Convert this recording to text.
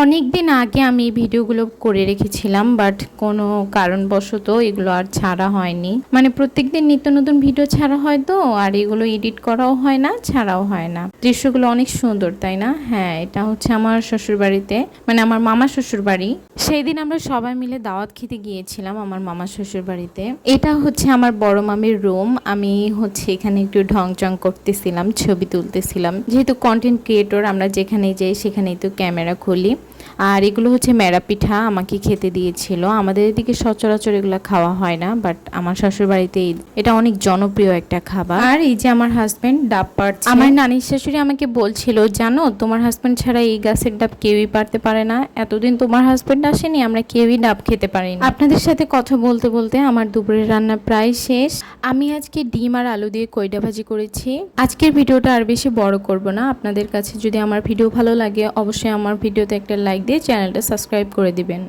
অনেক দিন আগে আমি এই ভিডিওগুলো করে রেখেছিলাম, বাট কোনো কারণবশত এগুলো আর ছাড়া হয়নি। মানে প্রত্যেকদিন নিত্য নতুন ভিডিও ছাড়া হয় তো, আর এগুলো এডিট করাও হয় না, ছাড়াও হয় না। দৃশ্যগুলো অনেক সুন্দর, তাই না? হ্যাঁ, এটা হচ্ছে আমার শ্বশুরবাড়িতে, মানে আমার মামা শ্বশুরবাড়ি। সেই দিন আমরা সবাই মিলে দাওয়াত খেতে গিয়েছিলাম আমার মামা শ্বশুরবাড়িতে। এটা হচ্ছে আমার বড় মামির রুম। আমি হচ্ছে এখানে একটু ঢংচং করতেছিলাম, ছবি তুলতেছিলাম। যেহেতু কন্টেন্ট ক্রিয়েটর, আমরা যেখানেই যাই সেখানেই তো ক্যামেরা খুলি। আর এগুলো হচ্ছে মেরা পিঠা, আমাকে খেতে দিয়েছিল। আমাদের এদিকে সচরাচর এগুলো খাওয়া হয় না, বাট আমার শ্বশুরবাড়িতে এটা অনেক জনপ্রিয় একটা খাবার। আর এই যে আমার হাজবেন্ড ডাব পাড়ছে। আমার নানির শাশুড়ি আমাকে বলছিল, জানো তোমার হাজবেন্ড ছাড়া এই গাছের ডাব কেউই পারতে পারে না। এতদিন তোমার হাজবেন্ড আসেনি, আমরা কেউই ডাব খেতে পারিনি। আপনাদের সাথে কথা বলতে বলতে আমার দুপুরের রান্না প্রায় শেষ। আমি আজকে ডিম আর আলু দিয়ে কইডা ভাজি করেছি। আজকের ভিডিওটা আর বেশি বড় করব না। আপনাদের কাছে যদি আমার ভিডিও ভালো লাগে, অবশ্যই আমার ভিডিওতে একটা লাইক দিয়ে চ্যানেলটা সাবস্ক্রাইব করে দিবেন।